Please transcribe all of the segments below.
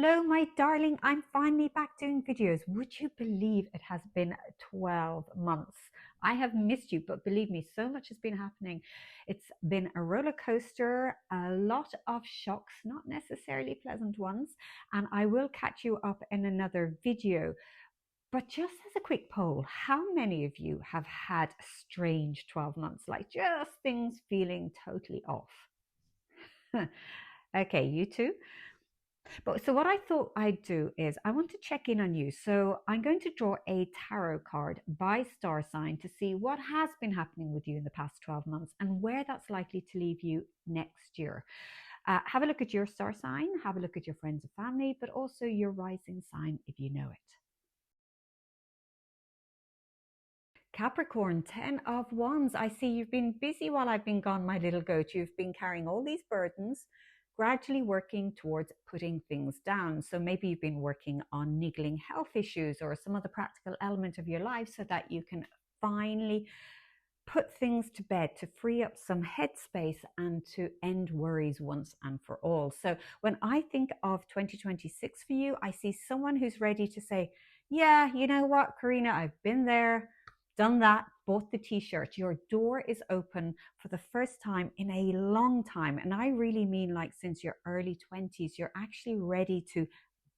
Hello, my darling. I'm finally back doing videos. Would you believe it has been 12 months? I have missed you, but believe me, so much has been happening. It's been a roller coaster, a lot of shocks, not necessarily pleasant ones, and I will catch you up in another video. But just as a quick poll, how many of you have had a strange 12 months, like just things feeling totally off? Okay, you too. But so what I thought I'd do is I want to check in on you. So I'm going to draw a tarot card by star sign to see what has been happening with you in the past 12 months and where that's likely to leave you next year. Have a look at your star sign, have a look at your friends and family, but also your rising sign if you know it. Capricorn, 10 of Wands. I see you've been busy while I've been gone, my little goat. You've been carrying all these burdens, gradually working towards putting things down. So maybe you've been working on niggling health issues or some other practical element of your life so that you can finally put things to bed, to free up some headspace and to end worries once and for all. So when I think of 2026 for you, I see someone who's ready to say, yeah, you know what, Karina, I've been there, done that, bought the t-shirt. Your door is open for the first time in a long time. And I really mean like since your early 20s, you're actually ready to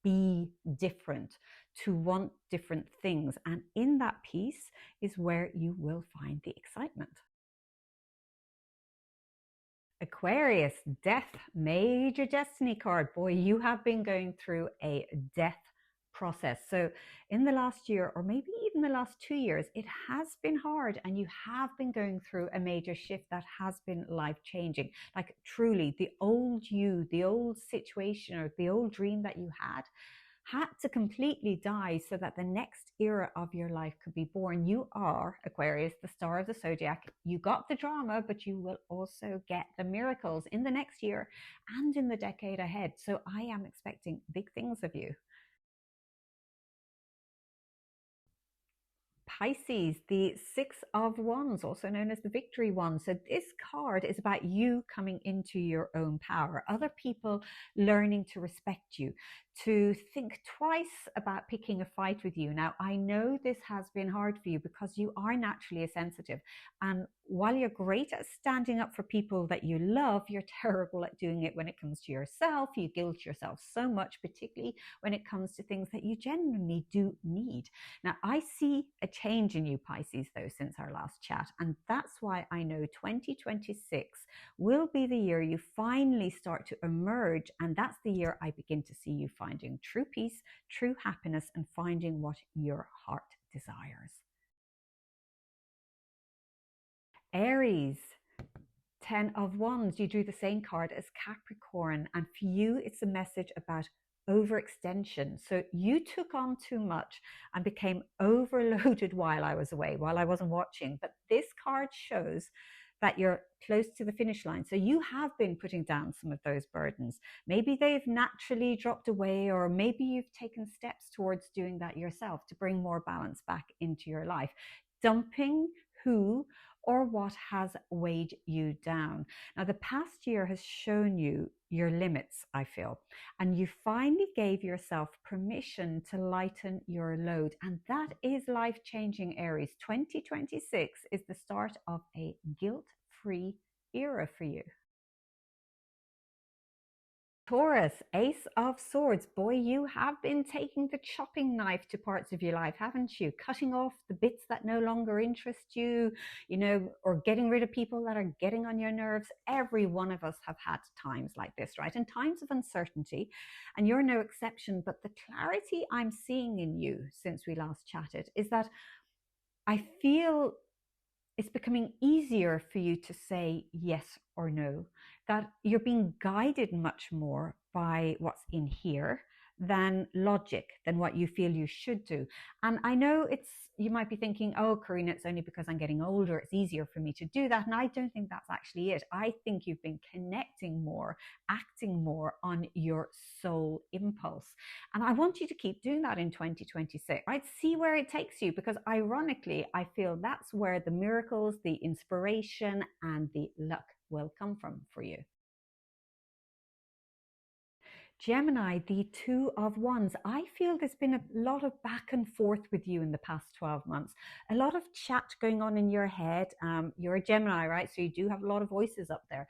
be different, to want different things. And in that piece is where you will find the excitement. Aquarius, death, major destiny card. Boy, you have been going through a death process. So in the last year, or maybe even the last 2 years, it has been hard and you have been going through a major shift that has been life-changing. Like truly, the old you, the old situation or the old dream that you had to completely die so that the next era of your life could be born. You are, Aquarius, the star of the zodiac. You got the drama, but you will also get the miracles in the next year and in the decade ahead. So I am expecting big things of you. Pisces, the Six of Wands, also known as the Victory Wand. So this card is about you coming into your own power, other people learning to respect you, to think twice about picking a fight with you. Now, I know this has been hard for you because you are naturally a sensitive. And while you're great at standing up for people that you love, you're terrible at doing it when it comes to yourself. You guilt yourself so much, particularly when it comes to things that you genuinely do need. Now, I see a change in you, Pisces, though, since our last chat. And that's why I know 2026 will be the year you finally start to emerge. And that's the year I begin to see you finding true peace, true happiness, and finding what your heart desires. Aries, 10 of Wands. You drew the same card as Capricorn. And for you, it's a message about overextension. So you took on too much and became overloaded while I was away, while I wasn't watching. But this card shows that you're close to the finish line. So you have been putting down some of those burdens. Maybe they've naturally dropped away, or maybe you've taken steps towards doing that yourself to bring more balance back into your life. Dumping who or what has weighed you down. Now, the past year has shown you your limits, I feel, and you finally gave yourself permission to lighten your load. And that is life-changing, Aries. 2026 is the start of a guilt-free era for you. Taurus, Ace of Swords. Boy, you have been taking the chopping knife to parts of your life, haven't you? Cutting off the bits that no longer interest you, or getting rid of people that are getting on your nerves. Every one of us have had times like this, right? And times of uncertainty, and you're no exception. But the clarity I'm seeing in you since we last chatted is that I feel it's becoming easier for you to say yes or no, that you're being guided much more by what's in here than logic, than what you feel you should do. And I know you might be thinking, oh, Karina, it's only because I'm getting older, it's easier for me to do that. And I don't think that's actually it. I think you've been connecting more, acting more on your soul impulse. And I want you to keep doing that in 2026, right? See where it takes you, because ironically, I feel that's where the miracles, the inspiration, and the luck will come from for you. Gemini, the Two of Wands. I feel there's been a lot of back and forth with you in the past 12 months. A lot of chat going on in your head. You're a Gemini, right? So you do have a lot of voices up there.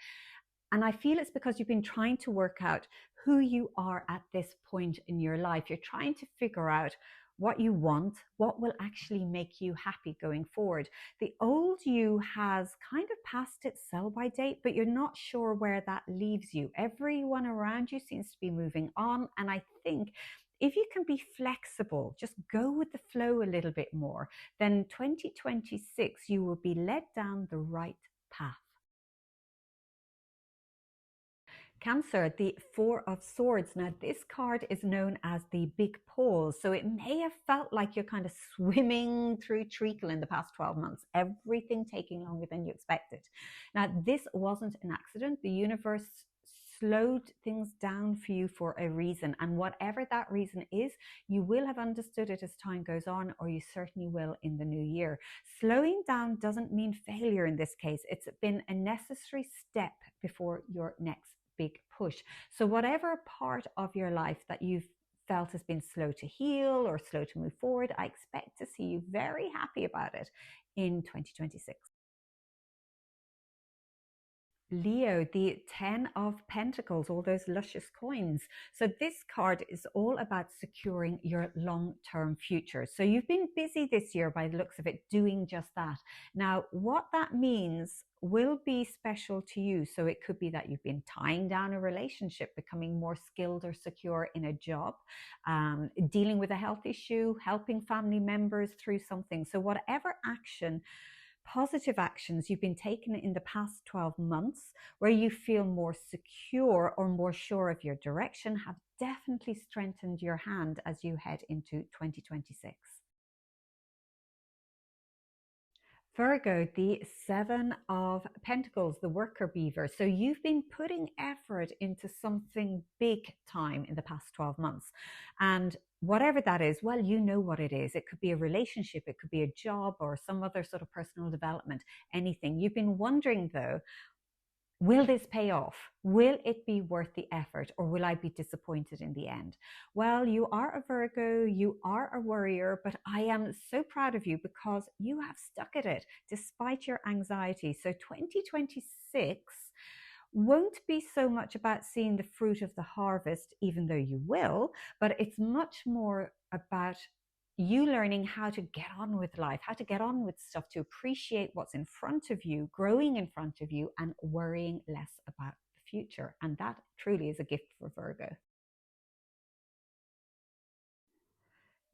And I feel it's because you've been trying to work out who you are at this point in your life. You're trying to figure out what you want, what will actually make you happy going forward. The old you has kind of passed its sell by date, but you're not sure where that leaves you. Everyone around you seems to be moving on. And I think if you can be flexible, just go with the flow a little bit more, then 2026, you will be led down the right path. Cancer, the Four of Swords. Now, this card is known as the big pause. So it may have felt like you're kind of swimming through treacle in the past 12 months, everything taking longer than you expected. Now, this wasn't an accident. The universe slowed things down for you for a reason. And whatever that reason is, you will have understood it as time goes on, or you certainly will in the new year. Slowing down doesn't mean failure in this case. It's been a necessary step before your next big push. So whatever part of your life that you've felt has been slow to heal or slow to move forward, I expect to see you very happy about it in 2026. Leo, the 10 of Pentacles, all those luscious coins. So this card is all about securing your long-term future. So you've been busy this year by the looks of it doing just that. Now, what that means will be special to you. So it could be that you've been tying down a relationship, becoming more skilled or secure in a job, dealing with a health issue, helping family members through something. So whatever action, positive actions you've been taking in the past 12 months where you feel more secure or more sure of your direction have definitely strengthened your hand as you head into 2026. Virgo, the Seven of Pentacles, the worker beaver. So you've been putting effort into something big time in the past 12 months. And whatever that is, well, you know what it is. It could be a relationship, it could be a job or some other sort of personal development, anything. You've been wondering though, will this pay off? Will it be worth the effort, or will I be disappointed in the end? Well, you are a Virgo, you are a warrior, but I am so proud of you because you have stuck at it despite your anxiety. So 2026 won't be so much about seeing the fruit of the harvest, even though you will, but it's much more about you learning how to get on with life, how to get on with stuff, to appreciate what's in front of you, growing in front of you, and worrying less about the future. And that truly is a gift for Virgo.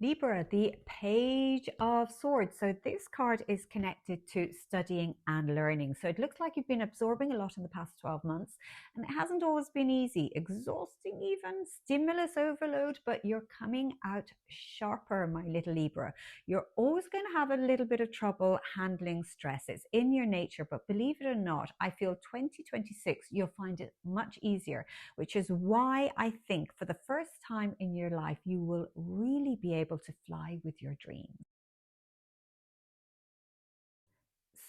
Libra, the Page of Swords. So this card is connected to studying and learning. So it looks like you've been absorbing a lot in the past 12 months, and it hasn't always been easy, exhausting even, stimulus overload, but you're coming out sharper, my little Libra. You're always going to have a little bit of trouble handling stress. It's in your nature, but believe it or not, I feel 2026, you'll find it much easier, which is why I think for the first time in your life, you will really be able to fly with your dreams.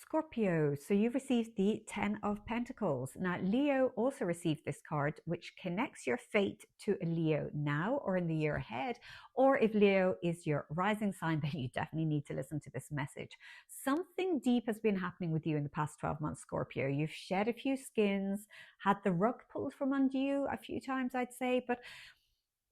Scorpio, so you've received the 10 of Pentacles. Now, Leo also received this card, which connects your fate to a Leo now or in the year ahead. Or if Leo is your rising sign, then you definitely need to listen to this message. Something deep has been happening with you in the past 12 months, Scorpio. You've shed a few skins, had the rug pulled from under you a few times, I'd say, but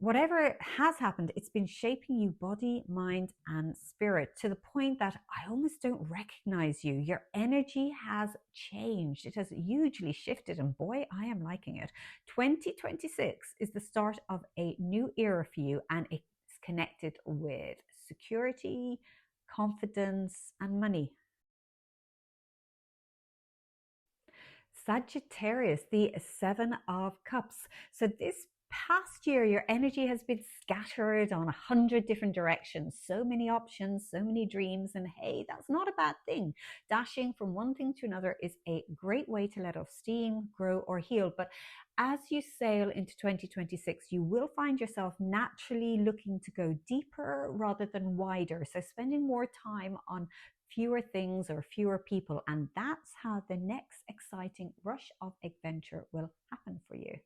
whatever has happened, it's been shaping you body, mind, and spirit to the point that I almost don't recognize you. Your energy has changed. It has hugely shifted, and boy, I am liking it. 2026 is the start of a new era for you, and it's connected with security, confidence, and money. Sagittarius, the Seven of Cups. So this past year, your energy has been scattered on 100 different directions, so many options, so many dreams, and hey, that's not a bad thing. Dashing from one thing to another is a great way to let off steam, grow, or heal. But as you sail into 2026, you will find yourself naturally looking to go deeper rather than wider. So spending more time on fewer things or fewer people, and that's how the next exciting rush of adventure will happen for you.